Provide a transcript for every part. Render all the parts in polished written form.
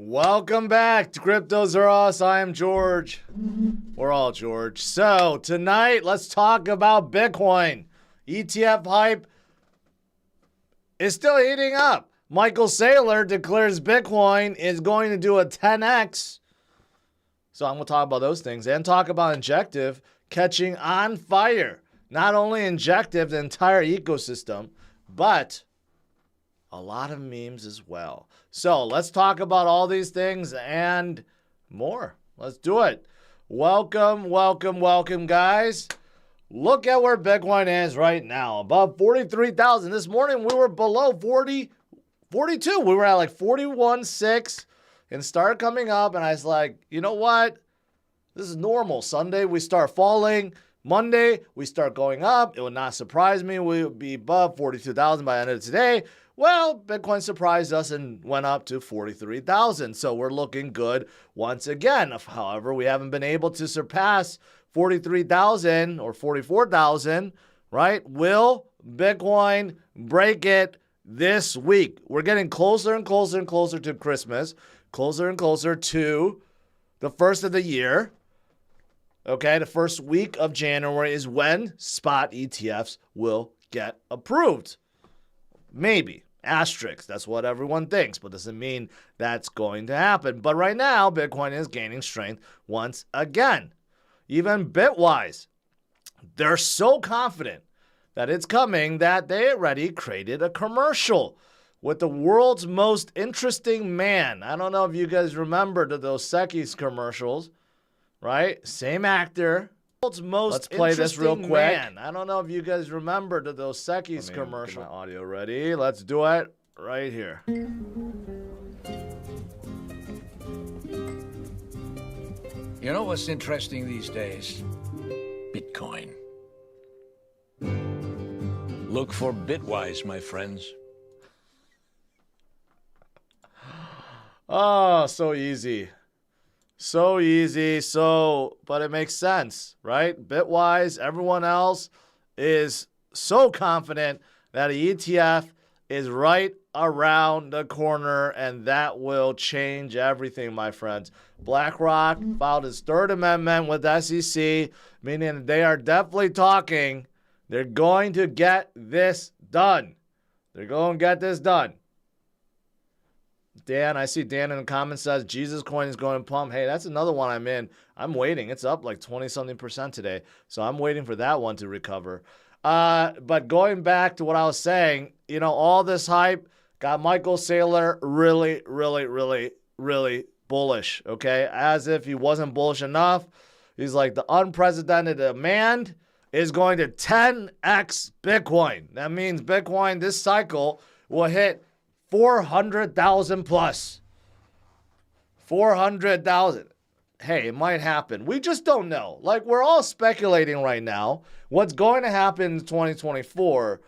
Welcome back to Cryptos Are Us. I am George. We're all George. So tonight, let's talk about Bitcoin. ETF hype is still heating up. Michael Saylor declares Bitcoin is going to do a 10x. So I'm going to talk about those things and talk about Injective catching on fire. Not only Injective, the entire ecosystem, but a lot of memes as well. So let's talk about all these things and more. Let's do it. Welcome, guys. Look at where Bitcoin is right now. Above 43,000. This morning we were below 42. We were at like 41.6 and started coming up. And I was like, you know what? This is normal. Sunday we start falling. Monday we start going up. It would not surprise me. We would be above 42,000 by the end of today. Well, Bitcoin surprised us and went up to 43,000. So we're looking good once again. However, we haven't been able to surpass 43,000 or 44,000, right? Will Bitcoin break it this week? We're getting closer and closer and closer to Christmas, closer and closer to the first of the year. Okay, the first week of January is when spot ETFs will get approved. Maybe. Asterisk. That's what everyone thinks, but doesn't mean that's going to happen. But right now, Bitcoin is gaining strength once again. Even Bitwise, they're so confident that it's coming that they already created a commercial with the world's most interesting man. I don't know if you guys remember the Dos Equis commercials, right? Same actor. Let's play this real quick. Man. I don't know if you guys remember the Dos Equis commercial. Get my audio ready. Let's do it right here. You know what's interesting these days? Bitcoin. Look for Bitwise, my friends. Oh, so easy. So easy, but it makes sense, right? Bitwise, everyone else is so confident that an ETF is right around the corner, and that will change everything, my friends. BlackRock filed his third amendment with SEC, meaning they are definitely talking. They're going to get this done. They're going to get this done. Dan, I see Dan in the comments says Jesus coin is going to pump. Hey, that's another one I'm in. I'm waiting. It's up like 20-something% today. So I'm waiting for that one to recover. But going back to what I was saying, all this hype got Michael Saylor really bullish, okay? As if he wasn't bullish enough. He's like, the unprecedented demand is going to 10x Bitcoin. That means Bitcoin this cycle will hit 400,000 plus. 400,000. Hey, it might happen. We just don't know. Like, we're all speculating right now what's going to happen in 2024.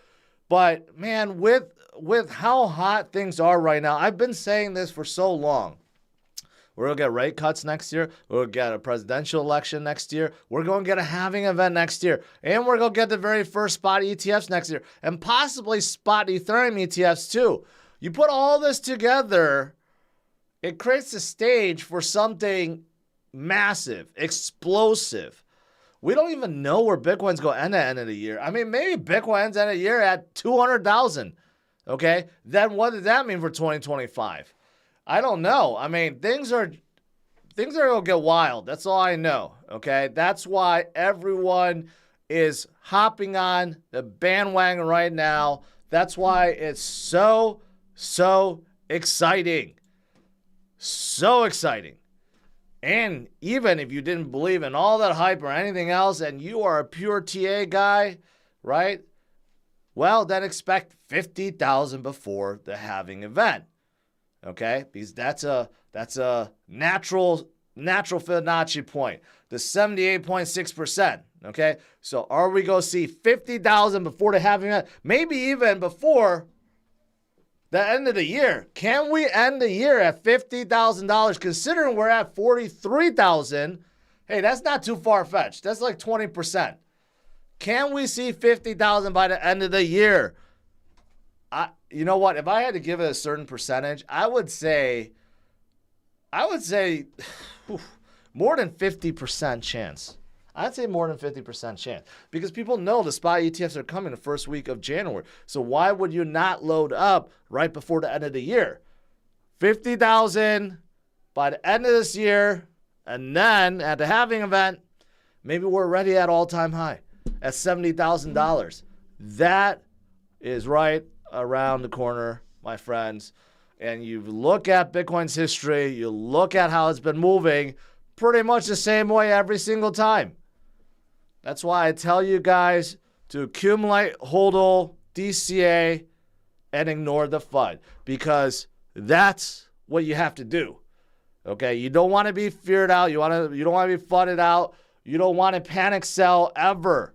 But, man, with how hot things are right now, I've been saying this for so long. We're going to get rate cuts next year. We're going to get a presidential election next year. We're going to get a halving event next year. And we're going to get the very first spot ETFs next year. And possibly spot Ethereum ETFs too. You put all this together, it creates a stage for something massive, explosive. We don't even know where Bitcoin's going to end at the end of the year. I mean, maybe Bitcoin ends at a year at 200,000. Okay? Then what does that mean for 2025? I don't know. I mean, things are going to get wild. That's all I know. Okay? That's why everyone is hopping on the bandwagon right now. That's why it's so exciting. So exciting. And even if you didn't believe in all that hype or anything else and you are a pure TA guy, right? Well, then expect 50,000 before the halving event. Okay? Because that's a natural Fibonacci point. The 78.6%. Okay? So are we going to see 50,000 before the halving event? Maybe even before the end of the year. Can we end the year at $50,000 considering we're at 43,000? Hey, that's not too far-fetched. That's like 20%. Can we see 50,000 by the end of the year? You know what? If I had to give it a certain percentage, I would say I would say more than 50% chance. I'd say more than 50% chance because people know the spot ETFs are coming the first week of January. So why would you not load up right before the end of the year? 50,000 by the end of this year, and then at the halving event, maybe we're already at all-time high at $70,000. That is right around the corner, my friends. And you look at Bitcoin's history, you look at how it's been moving pretty much the same way every single time. That's why I tell you guys to accumulate HODL, DCA, and ignore the FUD, because that's what you have to do. Okay, you don't want to be feared out. You don't want to be FUDed out. You don't want to panic sell ever.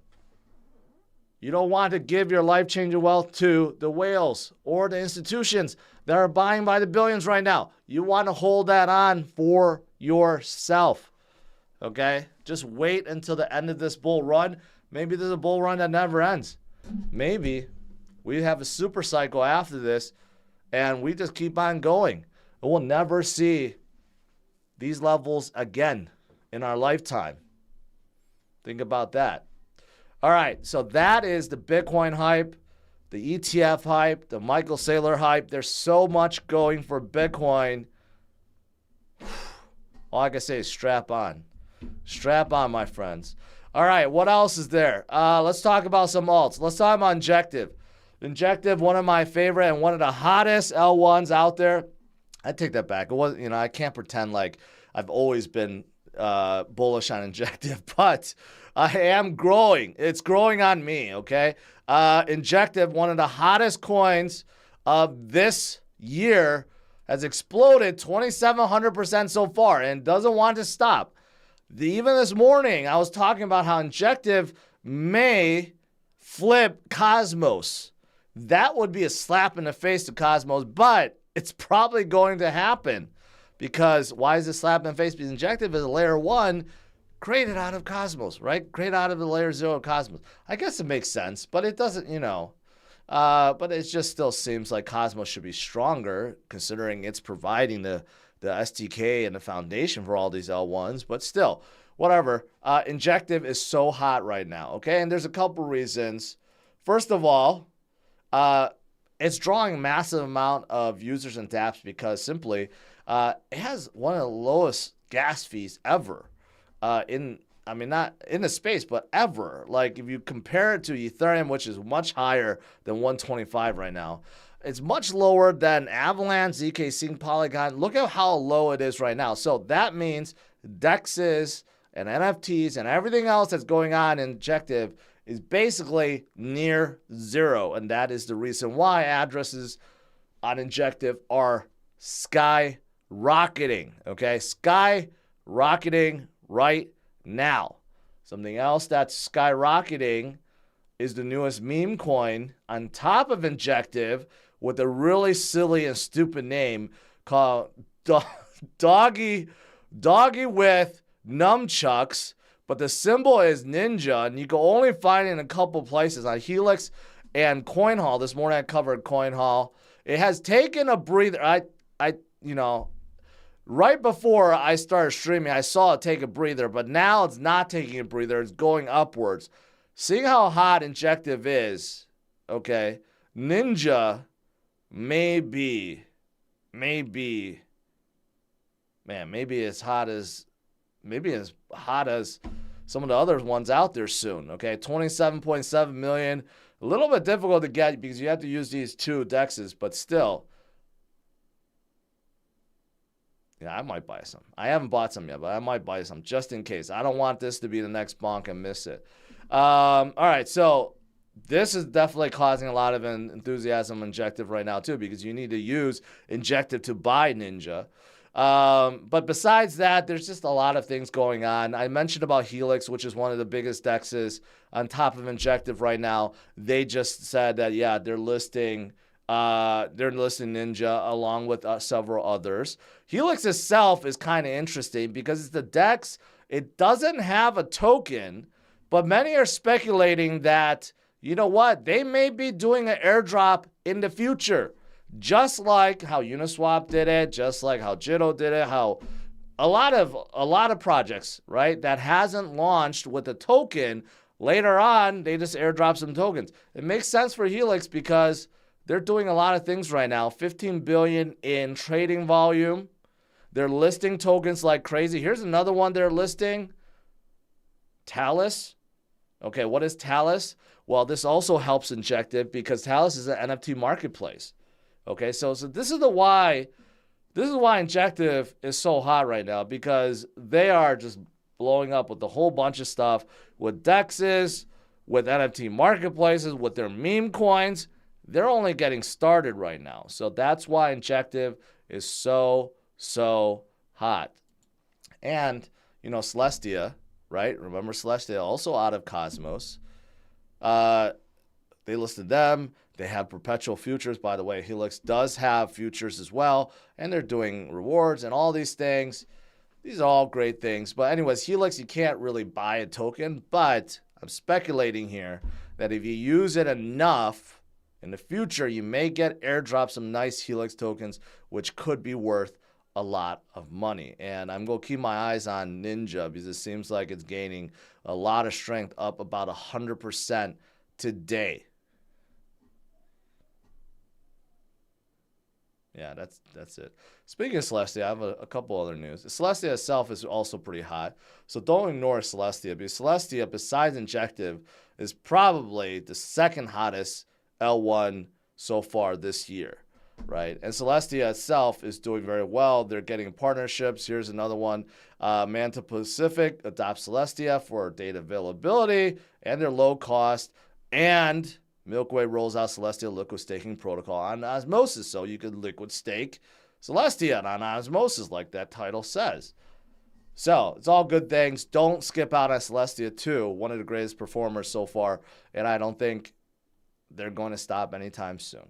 You don't want to give your life-changing wealth to the whales or the institutions that are buying by the billions right now. You want to hold that on for yourself. Okay? Just wait until the end of this bull run. Maybe there's a bull run that never ends. Maybe we have a super cycle after this and we just keep on going. And we'll never see these levels again in our lifetime. Think about that. All right, so that is the Bitcoin hype, the ETF hype, the Michael Saylor hype. There's so much going for Bitcoin. All I can say is strap on. Strap on, my friends. All right, what else is there? Let's talk about some alts. Let's talk about Injective. Injective, one of my favorite and one of the hottest L1s out there. I take that back. It wasn't, I can't pretend like I've always been bullish on Injective, but I am growing. It's growing on me, okay? Injective, one of the hottest coins of this year, has exploded 2,700% so far and doesn't want to stop. Even this morning, I was talking about how Injective may flip Cosmos. That would be a slap in the face to Cosmos, but it's probably going to happen. Because why is it slap in the face? Because Injective is a layer 1 created out of Cosmos, right? Created out of the layer 0 of Cosmos. I guess it makes sense, but it doesn't, but it just still seems like Cosmos should be stronger considering it's providing the SDK and the foundation for all these L1s. But still, whatever. Injective is so hot right now, okay? And there's a couple reasons. First of all, it's drawing a massive amount of users and dApps because simply it has one of the lowest gas fees ever not in the space, but ever. Like if you compare it to Ethereum, which is much higher than 125 right now, it's much lower than Avalanche, ZK Sync, Polygon. Look at how low it is right now. So that means DEXs and NFTs and everything else that's going on in Injective is basically near zero. And that is the reason why addresses on Injective are skyrocketing. Okay, skyrocketing right now. Something else that's skyrocketing is the newest meme coin on top of Injective with a really silly and stupid name called Doggy with nunchucks, but the symbol is ninja, and you can only find it in a couple places on Helix and CoinHall. This morning I covered CoinHall. It has taken a breather. Right before I started streaming, I saw it take a breather, but now it's not taking a breather. It's going upwards. Seeing how hot Injective is, okay, Ninja maybe as hot as some of the other ones out there soon, okay? 27.7 million, a little bit difficult to get because you have to use these two DEXs, but still. Yeah, I might buy some. I haven't bought some yet, but I might buy some just in case. I don't want this to be the next bonk and miss it. All right, so this is definitely causing a lot of enthusiasm on Injective right now, too, because you need to use Injective to buy Ninja. But besides that, there's just a lot of things going on. I mentioned about Helix, which is one of the biggest DEXs on top of Injective right now. They just said that, yeah, they're listing Ninja along with several others. Helix itself is kind of interesting because it's the DEX. It doesn't have a token, but many are speculating that, you know what, they may be doing an airdrop in the future. Just like how Uniswap did it, just like how Jitto did it, how a lot of projects, right, that hasn't launched with a token, later on, they just airdrop some tokens. It makes sense for Helix because they're doing a lot of things right now. 15 billion in trading volume. They're listing tokens like crazy. Here's another one they're listing. Talis. Okay, what is Talis? Well, this also helps Injective because Talis is an NFT marketplace. Okay, so this is why Injective is so hot right now, because they are just blowing up with a whole bunch of stuff, with DEXs, with NFT marketplaces, with their meme coins. They're only getting started right now. So that's why Injective is so hot. And, Celestia, right? Remember Celestia, also out of Cosmos. They listed them. They have perpetual futures. By the way, Helix does have futures as well, and they're doing rewards and all these things. These are all great things. But anyways, Helix, you can't really buy a token, but I'm speculating here that if you use it enough in the future, you may get airdrop some nice Helix tokens, which could be worth a lot of money. And I'm going to keep my eyes on Ninja because it seems like it's gaining a lot of strength, up about 100% today. Yeah, that's it. Speaking of Celestia, I have a couple other news. Celestia itself is also pretty hot, so don't ignore Celestia, because Celestia, besides Injective, is probably the second hottest L1 so far this year, right? And Celestia itself is doing very well. They're getting partnerships. Here's another one. Manta Pacific adopts Celestia for data availability and their low cost, and Milkway rolls out Celestia liquid staking protocol on osmosis, so you could liquid stake Celestia on osmosis, like that title says. So it's all good things. Don't skip out on Celestia too, one of the greatest performers so far, and I don't think they're going to stop anytime soon.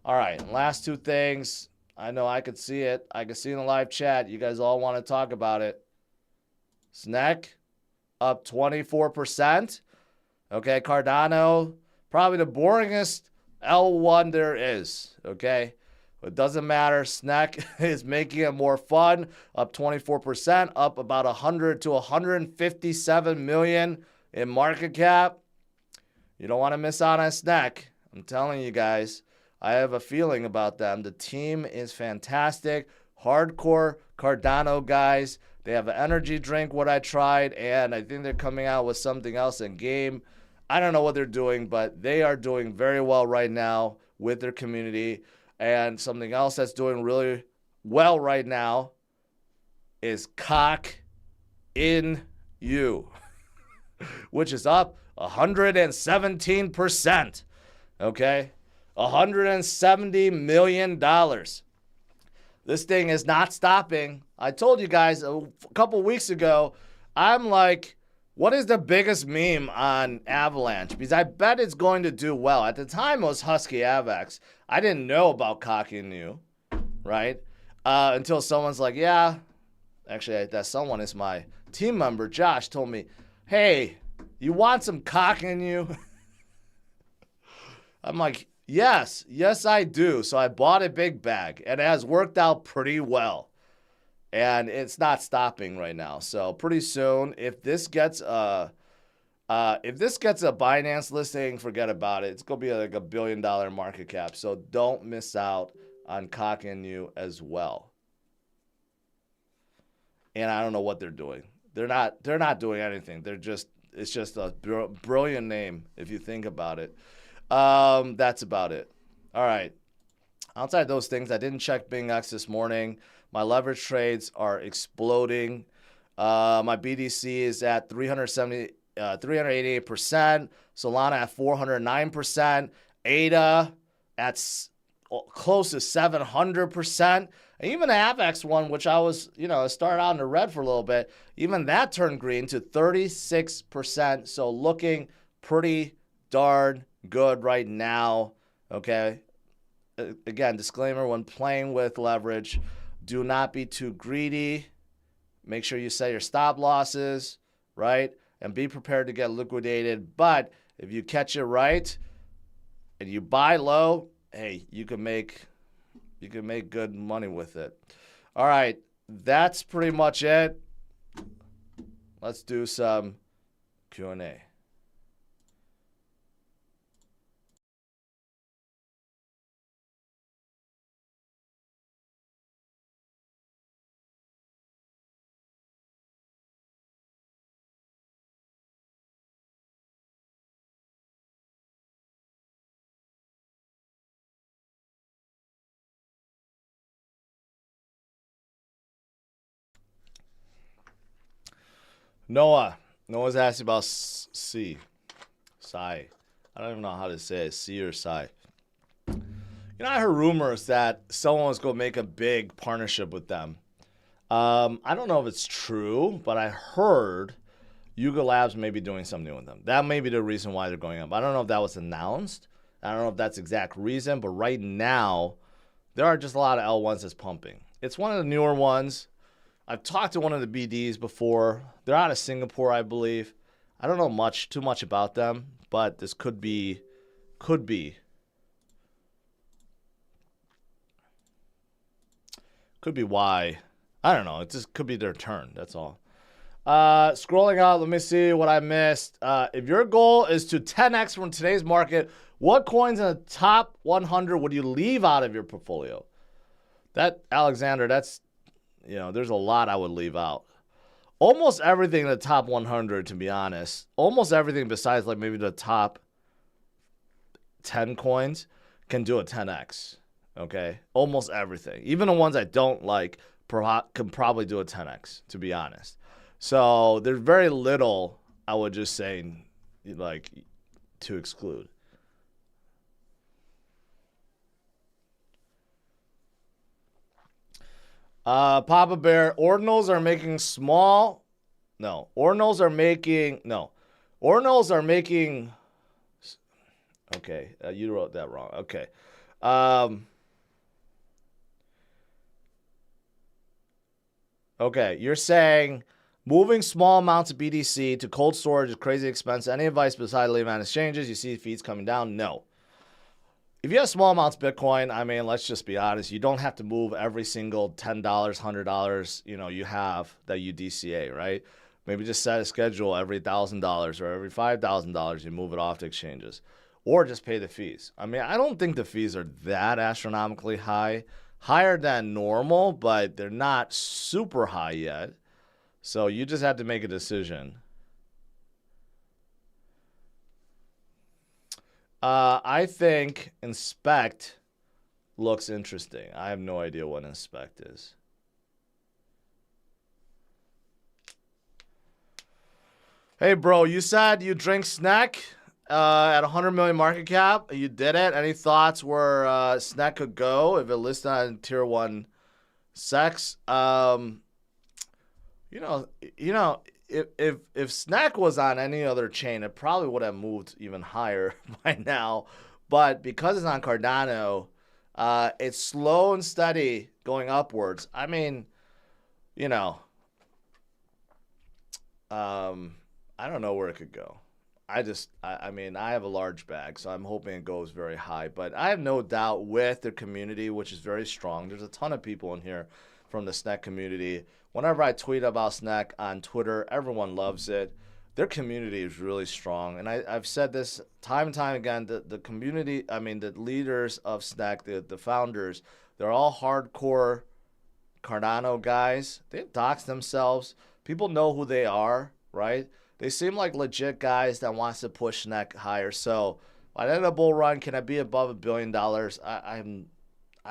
All right, and last two things. I know I could see it. I could see in the live chat. You guys all want to talk about it. Snek up 24%. Okay, Cardano, probably the boringest L1 there is, okay? It doesn't matter. Snek is making it more fun, up 24%, up about 100 to 157 million in market cap. You don't want to miss out on Snek. I'm telling you guys, I have a feeling about them. The team is fantastic. Hardcore Cardano guys. They have an energy drink, what I tried, and I think they're coming out with something else in game. I don't know what they're doing, but they are doing very well right now with their community. And something else that's doing really well right now is Coq in you, which is up 117%. Okay? $170 million. This thing is not stopping. I told you guys a couple weeks ago, I'm like, what is the biggest meme on Avalanche? Because I bet it's going to do well. At the time, it was Husky Avex. I didn't know about Coq in you, right? Until someone's like, yeah. Actually, that someone is my team member, Josh, told me, hey, you want some Coq in you? I'm like, yes, I do. So I bought a big bag, and it has worked out pretty well. And it's not stopping right now. So pretty soon, if this gets a Binance listing, forget about it. It's gonna be like $1 billion market cap. So don't miss out on Coq and you as well. And I don't know what they're doing. They're not doing anything. It's just a brilliant name if you think about it. That's about it. All right. Outside those things, I didn't check BingX this morning. My leverage trades are exploding. My BDC is at 388%. Solana at 409%. ADA at close to 700%. And even the AVX one, which I was, started out in the red for a little bit, even that turned green to 36%. So looking pretty darn good right now. Okay. Again, disclaimer, when playing with leverage, do not be too greedy. Make sure you set your stop losses, right? And be prepared to get liquidated. But if you catch it right and you buy low hey, you can make good money with it. All right, that's pretty much it. Let's do some Q&A. Noah's asking about Psy. I don't even know how to say it, C or Psy. I heard rumors that someone was going to make a big partnership with them. I don't know if it's true, but I heard Yuga Labs may be doing something with them. That may be the reason why they're going up. I don't know if that was announced. I don't know if that's the exact reason, but right now, there are just a lot of L1s that's pumping. It's one of the newer ones. I've talked to one of the BDs before. They're out of Singapore, I believe. I don't know too much about them, but this could be why. I don't know. It just could be their turn. That's all. Scrolling out, let me see what I missed. If your goal is to 10x from today's market, what coins in the top 100 would you leave out of your portfolio? That, Alexander, that's, there's a lot I would leave out. Almost everything in the top 100, to be honest. Almost everything besides like maybe the top 10 coins can do a 10x. Okay? Almost everything. Even the ones I don't like can probably do a 10x, to be honest. So there's very little I would just say like to exclude. Papa Bear, ordinals are making okay, you wrote that wrong. Okay. Okay, you're saying moving small amounts of BTC to cold storage is crazy expensive. Any advice besides leaving on exchanges? You see fees coming down? No. If you have small amounts of Bitcoin, I mean, let's just be honest. You don't have to move every single $10, $100, you have that you DCA, right? Maybe just set a schedule every $1,000 or every $5,000. You move it off to exchanges, or just pay the fees. I mean, I don't think the fees are that astronomically high, higher than normal, but they're not super high yet. So you just have to make a decision. I think Inspect looks interesting. I have no idea what Inspect is. Hey, bro, you said you drink Snek at 100 million market cap. You did it. Any thoughts where Snek could go if it listed on tier 1 sex? If Snek was on any other chain, it probably would have moved even higher by now. But because it's on Cardano, it's slow and steady going upwards. I mean, I don't know where it could go. I mean, I have a large bag, so I'm hoping it goes very high. But I have no doubt with the community, which is very strong. There's a ton of people in here from the Snek community. Whenever I tweet about Snek on Twitter, everyone loves it. Their community is really strong. And I've said this time and time again, the community, I mean, the leaders of Snek, the founders, they're all hardcore Cardano guys. They dox themselves. People know who they are, right? They seem like legit guys that wants to push Snek higher. So by the end of the bull run, can it be above $1 billion? I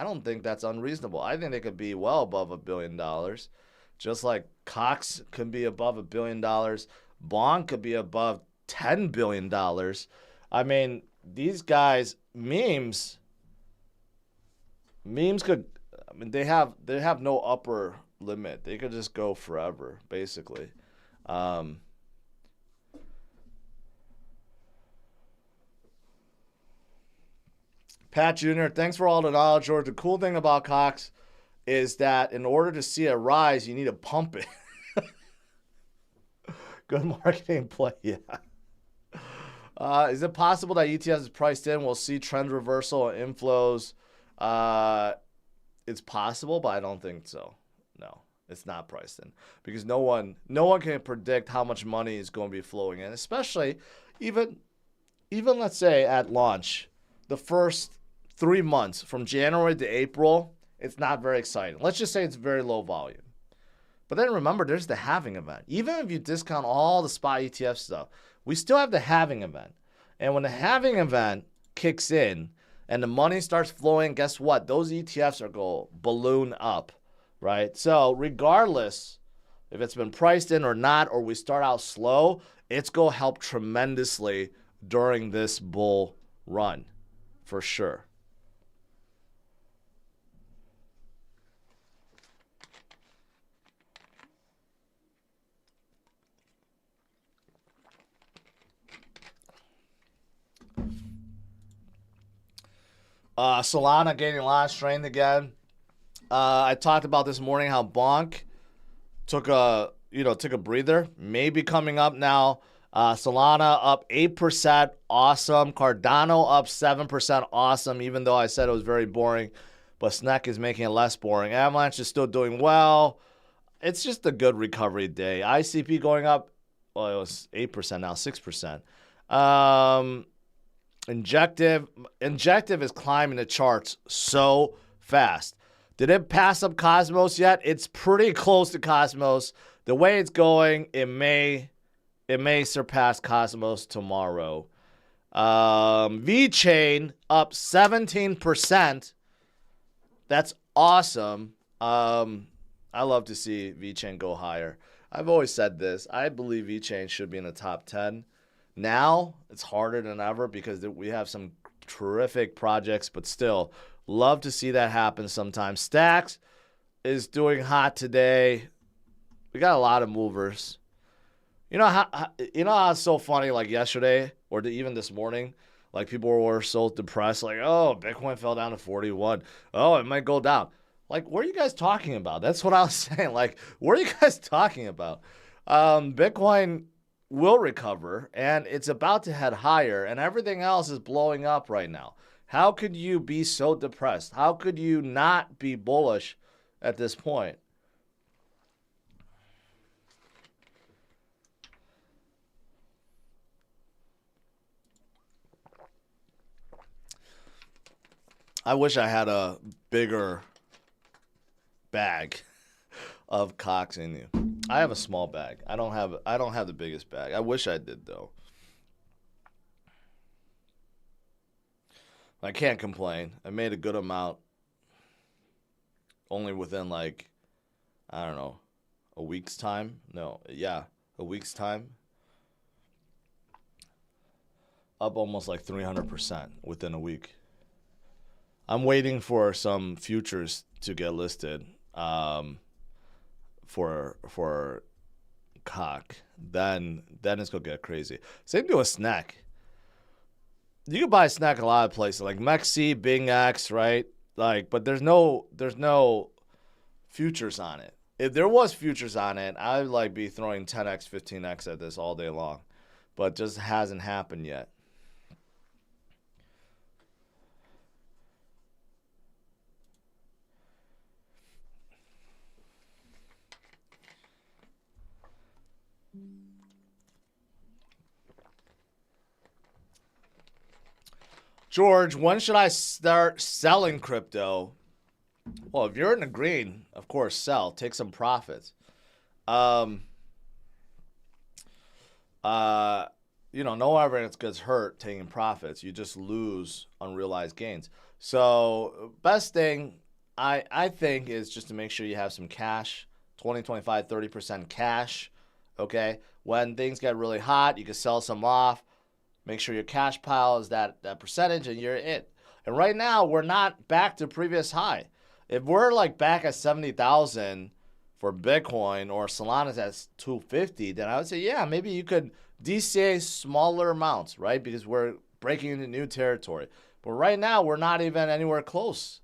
don't think that's unreasonable. I think they could be well above $1 billion. Just like Cox could be above $1 billion. Bond could be above $10 billion. I mean, these guys, memes could, I mean, they have no upper limit. They could just go forever, basically. Pat Jr., thanks for all the knowledge, George. The cool thing about Cox is that in order to see it rise, you need to pump it. Good marketing play, yeah. Is it possible that ETFs is priced in? We'll see trend reversal and inflows. It's possible, but I don't think so. No, it's not priced in because no one can predict how much money is going to be flowing in, especially even let's say at launch, the first 3 months from January to April, it's not very exciting. Let's just say it's very low volume. But then remember, there's the halving event. Even if you discount all the spot ETF stuff, we still have the halving event. And when the halving event kicks in and the money starts flowing, guess what? Those ETFs are going to balloon up, right? So regardless if it's been priced in or not, or we start out slow, it's going to help tremendously during this bull run, for sure. Solana gaining a lot of strength again. I talked about this morning how Bonk took a breather. Maybe coming up now. Solana up 8%, awesome. Cardano up 7%, awesome. Even though I said it was very boring, but Snek is making it less boring. Avalanche is still doing well. It's just a good recovery day. ICP going up. Well, it was 8% now, 6%. Injective is climbing the charts so fast. Did it pass up Cosmos yet? It's pretty close to Cosmos. The way it's going, it may surpass Cosmos tomorrow. VeChain up 17%. That's awesome. I love to see VeChain go higher. I've always said this. I believe VeChain should be in the top 10. Now, it's harder than ever because we have some terrific projects, but still, love to see that happen sometimes. Stacks is doing hot today. We got a lot of movers. You know how it's so funny, like yesterday or even this morning, like people were so depressed, like, oh, Bitcoin fell down to 41. Oh, it might go down. Like, what are you guys talking about? That's what I was saying. Like, what are you guys talking about? Bitcoin will recover, and it's about to head higher, and everything else is blowing up right now. How could you be so depressed? How could you not be bullish at this point? I wish I had a bigger bag of Cox in you. I have a small bag. I don't have the biggest bag. I wish I did though. I can't complain. I made a good amount only within like, I don't know, a week's time. No, yeah, a week's time. Up almost like 300% within a week. I'm waiting for some futures to get listed for Coq. Then it's gonna get crazy. Same thing with Snek. You can buy Snek a lot of places like MEXC, BingX, right? Like, but there's no futures on it. If there was futures on it, I would like be throwing 10x, 15x at this all day long, but just hasn't happened yet. George, when should I start selling crypto? Well, if you're in the green, of course, sell. Take some profits. No one ever gets hurt taking profits. You just lose unrealized gains. So best thing I think is just to make sure you have some cash, 20, 25, 30% cash, okay? When things get really hot, you can sell some off. Make sure your cash pile is that percentage and you're it. And right now, we're not back to previous high. If we're like back at 70,000 for Bitcoin or Solana's at 250, then I would say, yeah, maybe you could DCA smaller amounts, right? Because we're breaking into new territory. But right now, we're not even anywhere close.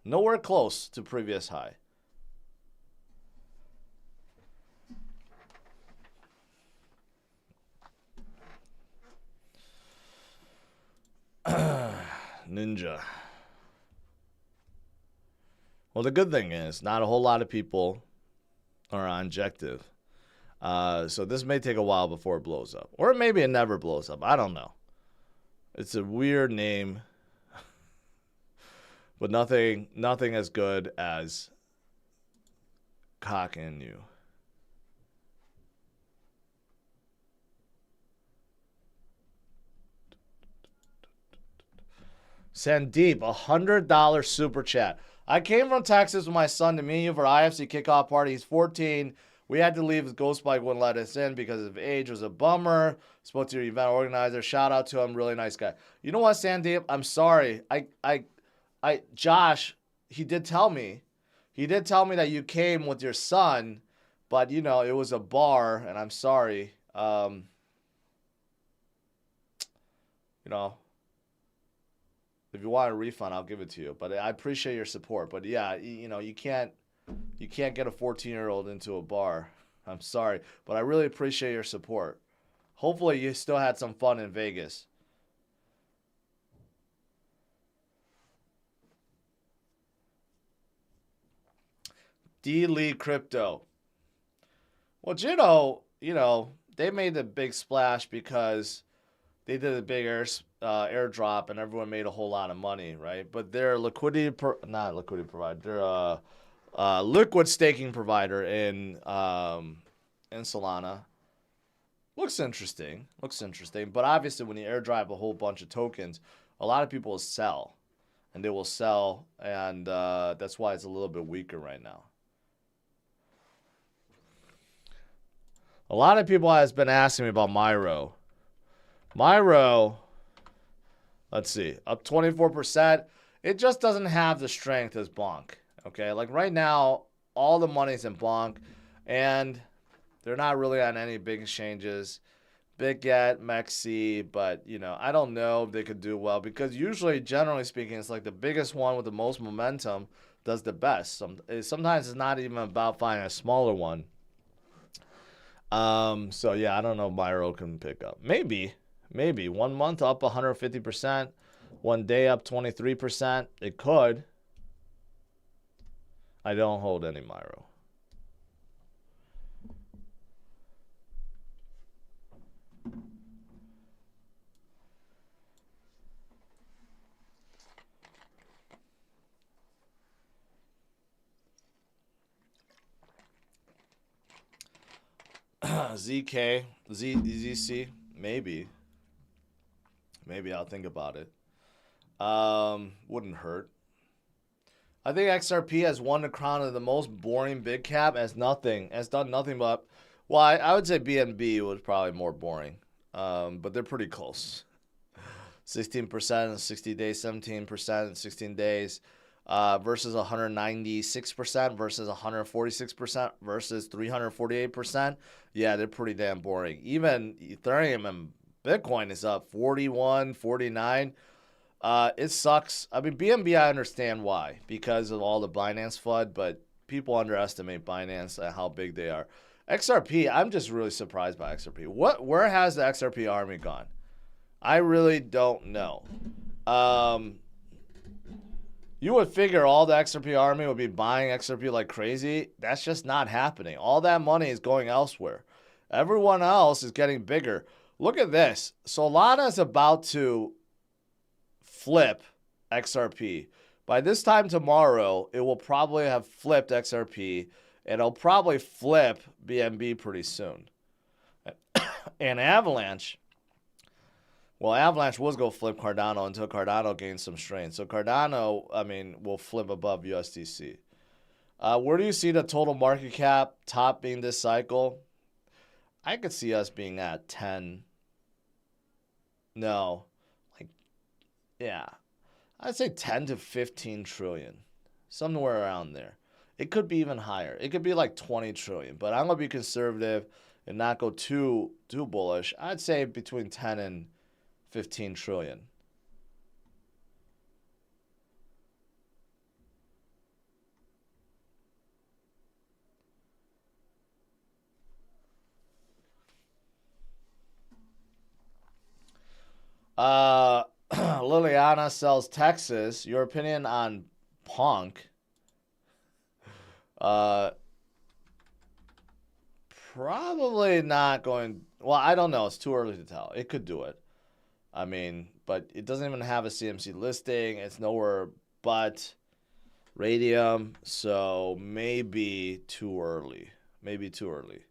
Nowhere close to previous high. Ninja. Well, the good thing is not a whole lot of people are on Injective. So this may take a while before it blows up. Or maybe it never blows up. I don't know. It's a weird name. But nothing as good as Coq and you. Sandeep, $100 super chat. I came from Texas with my son to meet you for IFC kickoff party. He's 14. We had to leave. His ghost bike wouldn't let us in because of age. It was a bummer. Spoke to your event organizer. Shout out to him. Really nice guy. You know what, Sandeep? I'm sorry. Josh, he did tell me that you came with your son, but you know, it was a bar, and I'm sorry. You know, if you want a refund, I'll give it to you. But I appreciate your support. But yeah, you know, you can't get a 14-year-old into a bar. I'm sorry, but I really appreciate your support. Hopefully, you still had some fun in Vegas. D-Lee Crypto. Well, Jitto, you know, they made the big splash because they did a big airdrop and everyone made a whole lot of money, right? But their not liquidity provider, they're liquid staking provider in Solana. Looks interesting. But obviously when you airdrop a whole bunch of tokens, a lot of people will sell. And they will sell, and that's why it's a little bit weaker right now. A lot of people has been asking me about Myro. Myro, let's see, up 24%. It just doesn't have the strength as Bonk. Okay, like right now, all the money's in Bonk, and they're not really on any big exchanges. BitGet, Mexi, but you know, I don't know if they could do well because usually, generally speaking, it's like the biggest one with the most momentum does the best. Sometimes it's not even about finding a smaller one. So yeah, I don't know if Myro can pick up. Maybe 1 month up 150%, 1 day up 23%. It could. I don't hold any Myro. ZC, maybe I'll think about it. Wouldn't hurt. I think XRP has won the crown of the most boring big cap. Has done nothing but, well, I would say BNB was probably more boring, but they're pretty close. 16% in 60 days, 17% in 16 days. Versus 196% versus 146% versus 348%. Yeah, they're pretty damn boring. Even Ethereum and Bitcoin is up 41, 49. It sucks. I mean, BNB, I understand why, because of all the Binance FUD, but people underestimate Binance and how big they are. XRP, I'm just really surprised by XRP. Where has the XRP army gone? I really don't know. You would figure all the XRP army would be buying XRP like crazy. That's just not happening. All that money is going elsewhere. Everyone else is getting bigger. Look at this. Solana is about to flip XRP. By this time tomorrow, it will probably have flipped XRP, and it'll probably flip BNB pretty soon. And Avalanche, well, Avalanche was going to flip Cardano until Cardano gains some strength. So Cardano, I mean, will flip above USDC. Where do you see the total market cap topping this cycle? I could see us being at 10. No. Yeah. I'd say 10 to 15 trillion. Somewhere around there. It could be even higher. It could be like 20 trillion. But I'm going to be conservative and not go too bullish. I'd say between 10 and 15 trillion. A little Liliana sells Texas. Your opinion on Punk? Probably not going. Well, I don't know. It's too early to tell. It could do it. I mean, but it doesn't even have a CMC listing. It's nowhere but Radium. So maybe too early. Maybe too early.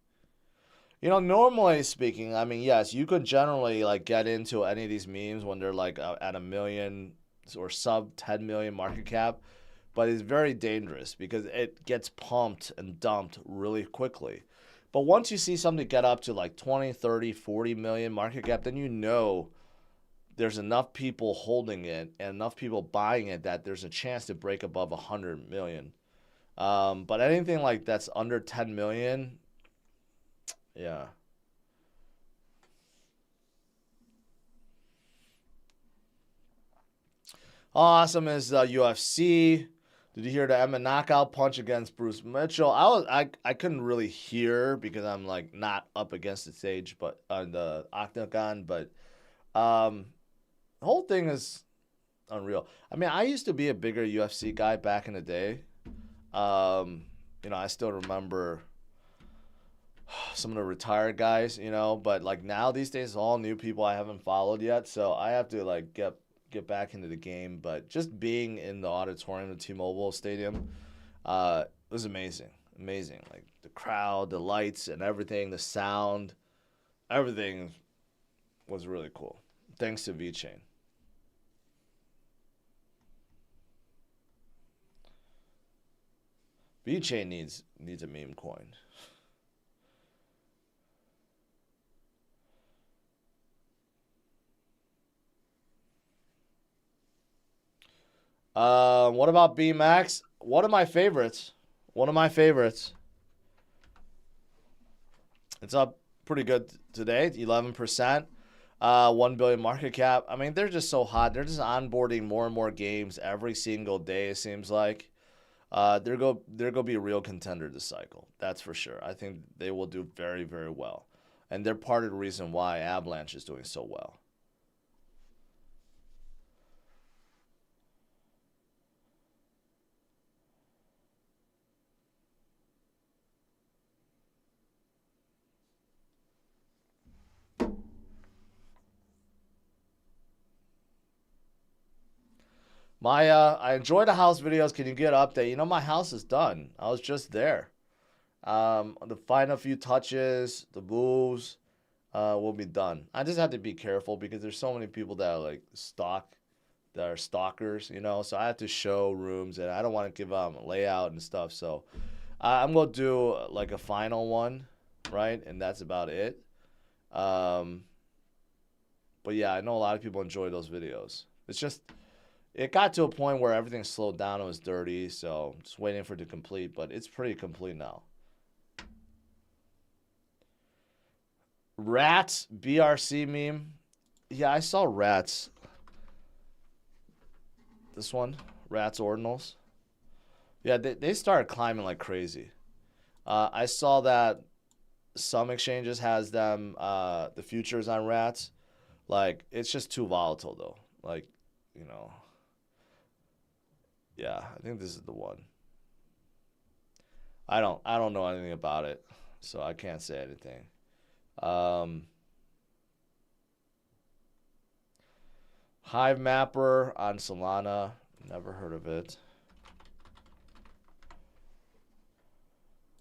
You know, normally speaking, I mean, yes, you could generally like get into any of these memes when they're like at a million or sub 10 million market cap, but it's very dangerous because it gets pumped and dumped really quickly. But once you see something get up to like 20, 30, 40 million market cap, then you know there's enough people holding it and enough people buying it that there's a chance to break above 100 million. But anything like that's under 10 million, yeah. How awesome is UFC? Did you hear the Emma knockout punch against Bruce Mitchell? I couldn't really hear because I'm like not up against the stage, but on the octagon. But the whole thing is unreal. I mean, I used to be a bigger UFC guy back in the day. You know, I still remember some of the retired guys, you know, but like now these days, all new people I haven't followed yet, so I have to like get back into the game. But just being in the auditorium of T-Mobile Stadium, was amazing, amazing. Like the crowd, the lights, and everything, the sound, everything was really cool. Thanks to VeChain. VeChain needs a meme coin. What about BMAX? One of my favorites. One of my favorites. It's up pretty good today, 11%. 1 billion market cap. I mean, they're just so hot. They're just onboarding more and more games every single day, it seems like. They're gonna be a real contender this cycle. That's for sure. I think they will do very, very well. And they're part of the reason why Avalanche is doing so well. I enjoy the house videos. Can you get an update? You know, my house is done. I was just there. The final few touches, the moves, will be done. I just have to be careful because there's so many people that are like that are stalkers, you know. So I have to show rooms, and I don't want to give them a layout and stuff. So I'm gonna do like a final one, right? And that's about it. Um, but yeah, I know a lot of people enjoy those videos. It's just it got to a point where everything slowed down and was dirty, so just waiting for it to complete, but it's pretty complete now. Rats BRC meme. Yeah, I saw rats. This one, rats ordinals. Yeah, they started climbing like crazy. I saw that some exchanges has them the futures on rats. Like it's just too volatile though. Like, you know. Yeah, I think this is the one. I don't know anything about it, so I can't say anything. Hive Mapper on Solana. Never heard of it.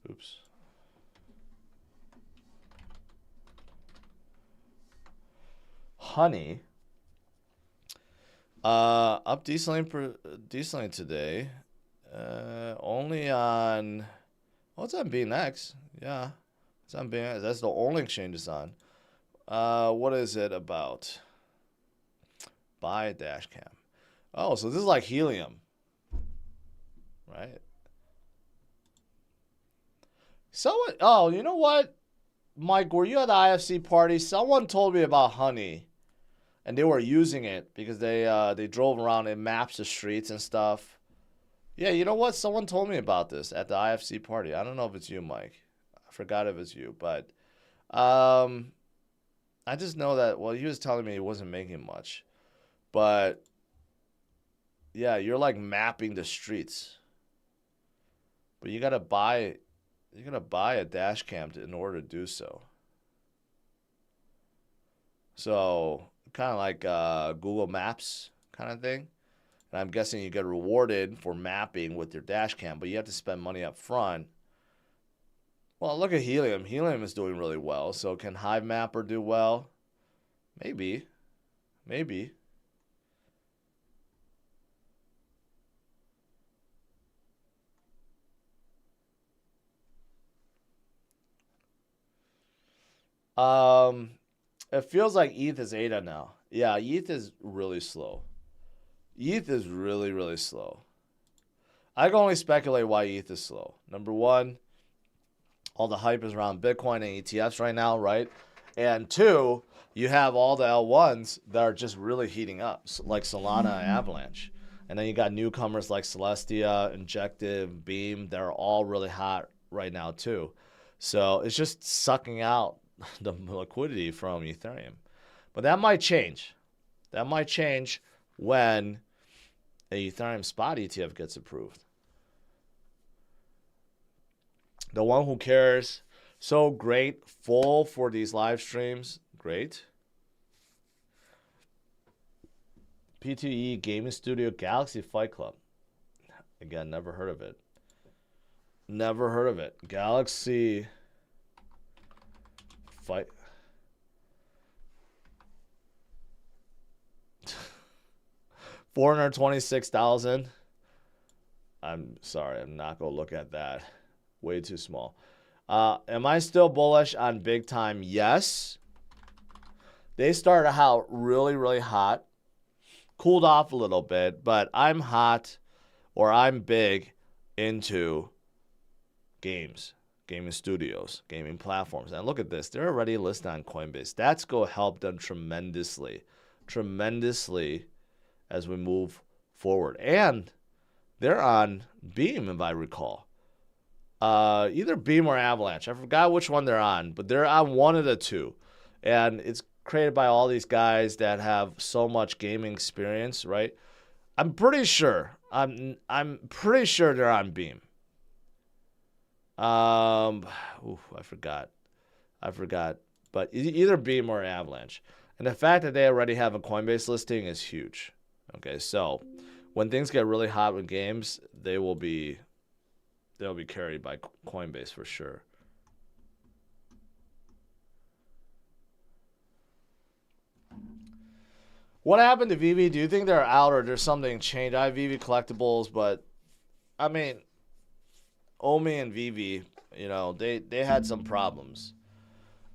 Oops. Honey. Up decently today. Only on. Oh, it's on BNX. Yeah, it's on BNX. That's the only exchange it's on. What is it about? Buy a dash cam. Oh, so this is like helium, right? Someone. Oh, you know what, Mike? Were you at the IFC party? Someone told me about Honey, and they were using it because they drove around and maps the streets and stuff. Yeah, you know what? Someone told me about this at the IFC party. I don't know if it's you, Mike. I forgot if it's you, but I just know that. Well, he was telling me he wasn't making much, but Yeah, you're like mapping the streets. But you gotta buy a dash cam in order to do so. So kind of like Google Maps kind of thing. And I'm guessing you get rewarded for mapping with your dash cam, but you have to spend money up front. Well, look at Helium. Helium is doing really well. So can Hive Mapper do well? Maybe. Maybe. It feels like ETH is ADA now. Yeah, ETH is really slow. ETH is really, really slow. I can only speculate why ETH is slow. Number one, all the hype is around Bitcoin and ETFs right now, right? And two, you have all the L1s that are just really heating up, like Solana and Avalanche. And then you got newcomers like Celestia, Injective, Beam. They're all really hot right now too. So it's just sucking out the liquidity from Ethereum. But that might change. That might change when a Ethereum spot ETF gets approved. The one who cares. So grateful for these live streams. Great. P2E Gaming Studio Galaxy Fight Club. Again, never heard of it. Never heard of it. Galaxy Fight. $426,000. I'm sorry, I'm not gonna look at that. Way too small. Am I still bullish on big time? Yes. They started out really, really hot. Cooled off a little bit, but I'm hot or I'm big into games, gaming studios, gaming platforms. And look at this. They're already listed on Coinbase. That's going to help them tremendously as we move forward. And they're on Beam, if I recall. Either Beam or Avalanche. I forgot which one they're on, but they're on one of the two. And it's created by all these guys that have so much gaming experience, right? I'm pretty sure. I'm pretty sure they're on Beam. I forgot. But either Beam or Avalanche. And the fact that they already have a Coinbase listing is huge. Okay, so when things get really hot with games, they'll be carried by Coinbase for sure. What happened to VV? Do you think they're out or there's something changed? I have VV collectibles, but I mean, Omi and VV, they had some problems.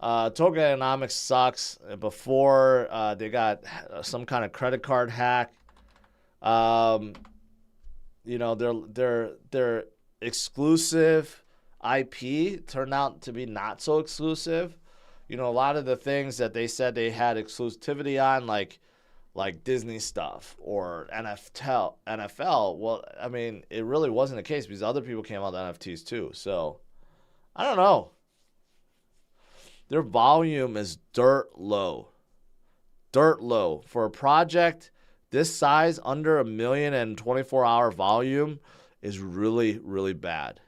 Tokenomics sucks. Before they got some kind of credit card hack. Their exclusive IP turned out to be not so exclusive. A lot of the things that they said they had exclusivity on, like Disney stuff or NFL. Well, I mean, it really wasn't the case because other people came out with NFTs too. So, I don't know. Their volume is dirt low. Dirt low. For a project this size, under 1 million and 24-hour volume is really, really bad.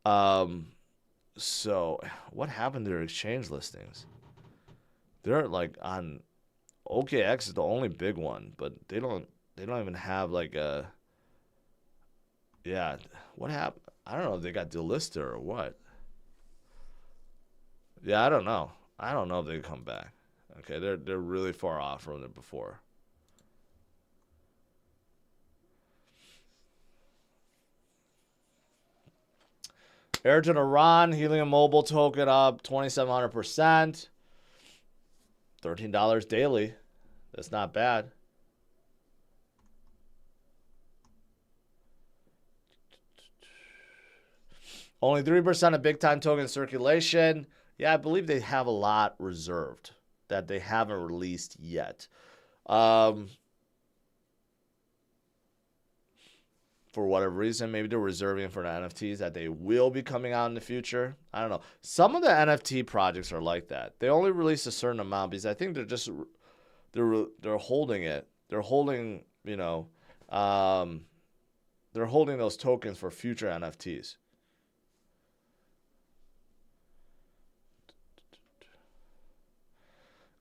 So, what happened to their exchange listings? They're like on... OKX is the only big one, but they don't even have like a... Yeah, what happened? I don't know if they got delisted or what. Yeah, I don't know. I don't know if they come back. Okay, they're really far off from it before. Air to Iran, Helium Mobile token up 2,700%. $13 daily. That's not bad. Only 3% of big time token circulation. Yeah, I believe they have a lot reserved that they haven't released yet. For whatever reason, maybe they're reserving for the NFTs that they will be coming out in the future. I don't know. Some of the NFT projects are like that. They only release a certain amount because I think they're holding it. They're holding, They're holding those tokens for future NFTs.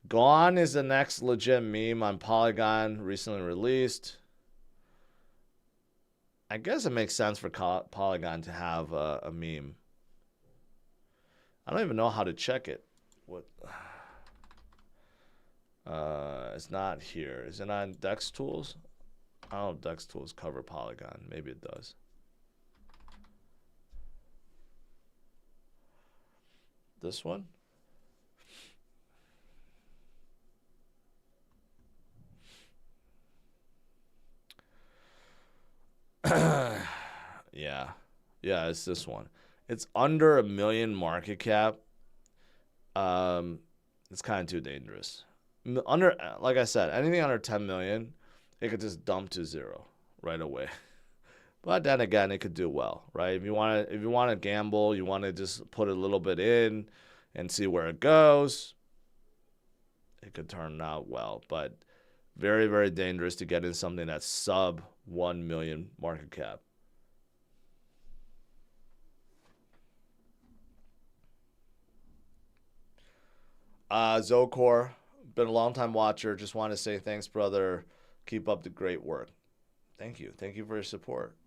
Gone is the next legit meme on Polygon, recently released. I guess it makes sense for Polygon to have a meme. I don't even know how to check it. What? It's not here. Is it on Dex Tools? I don't know if Dex Tools cover Polygon. Maybe it does. This one? Yeah, it's this one. It's under 1 million market cap. It's kind of too dangerous. Like I said, anything under 10 million, it could just dump to zero right away. But then again, it could do well, right? If you want to gamble, you want to just put a little bit in and see where it goes, it could turn out well. But very, very dangerous to get in something that's sub 1 million market cap. Zocor, been a long time watcher. Just want to say thanks, brother. Keep up the great work. Thank you. Thank you for your support.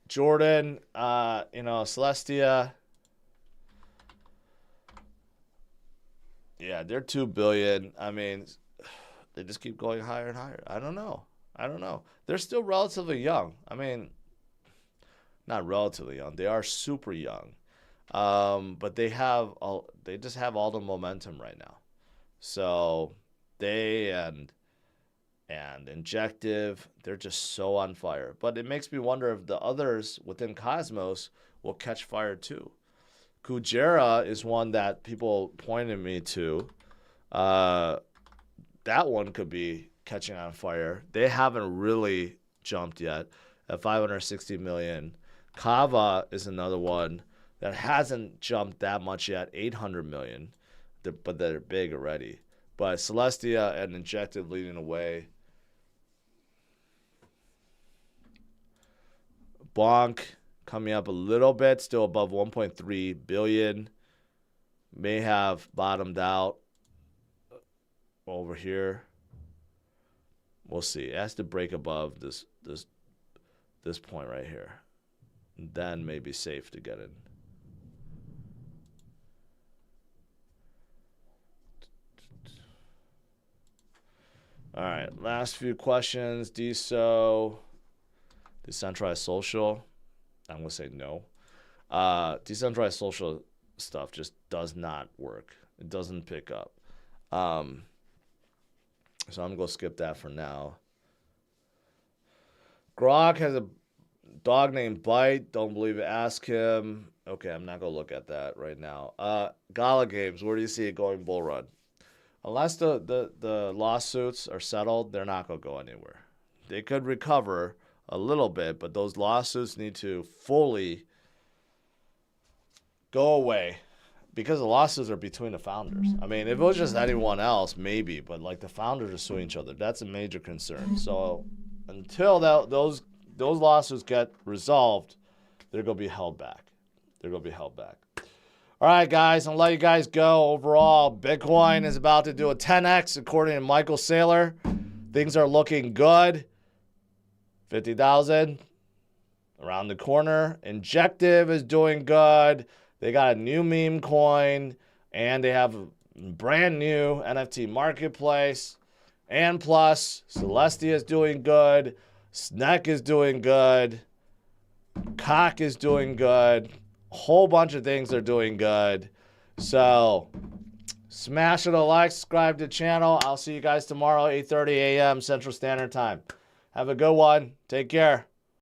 Jordan, Celestia. Yeah, they're 2 billion. I mean, they just keep going higher and higher. I don't know. They're still relatively young. I mean, not relatively young. They are super young. But they just have all the momentum right now. So they and Injective, they're just so on fire. But it makes me wonder if the others within Cosmos will catch fire too. Kujera is one that people pointed me to. That one could be catching on fire. They haven't really jumped yet at 560 million. Kava is another one that hasn't jumped that much yet, 800 million, but they're big already. But Celestia and Injective leading the way. Bonk coming up a little bit, still above 1.3 billion. May have bottomed out over here. We'll see. It has to break above this point right here. Then maybe safe to get in. All right, last few questions. DSO, decentralized social. I'm going to say no. Decentralized social stuff just does not work. It doesn't pick up. So I'm going to skip that for now. Grok has a dog named Bite. Don't believe it. Ask him. Okay, I'm not going to look at that right now. Gala Games, where do you see it going bull run? Unless the lawsuits are settled, they're not going to go anywhere. They could recover a little bit, but those lawsuits need to fully go away because the lawsuits are between the founders. I mean, if it was just anyone else, maybe, but like the founders are suing each other. That's a major concern. So until those lawsuits get resolved, they're going to be held back. All right, guys, I'll let you guys go. Overall, Bitcoin is about to do a 10x according to Michael Saylor. Things are looking good. 50,000 around the corner. Injective is doing good. They got a new meme coin, and they have a brand new NFT marketplace. And plus, Celestia is doing good. Snek is doing good. Coq is doing good. A whole bunch of things are doing good. So, smash it a like, subscribe to the channel. I'll see you guys tomorrow, 8:30 a.m. Central Standard Time. Have a good one. Take care.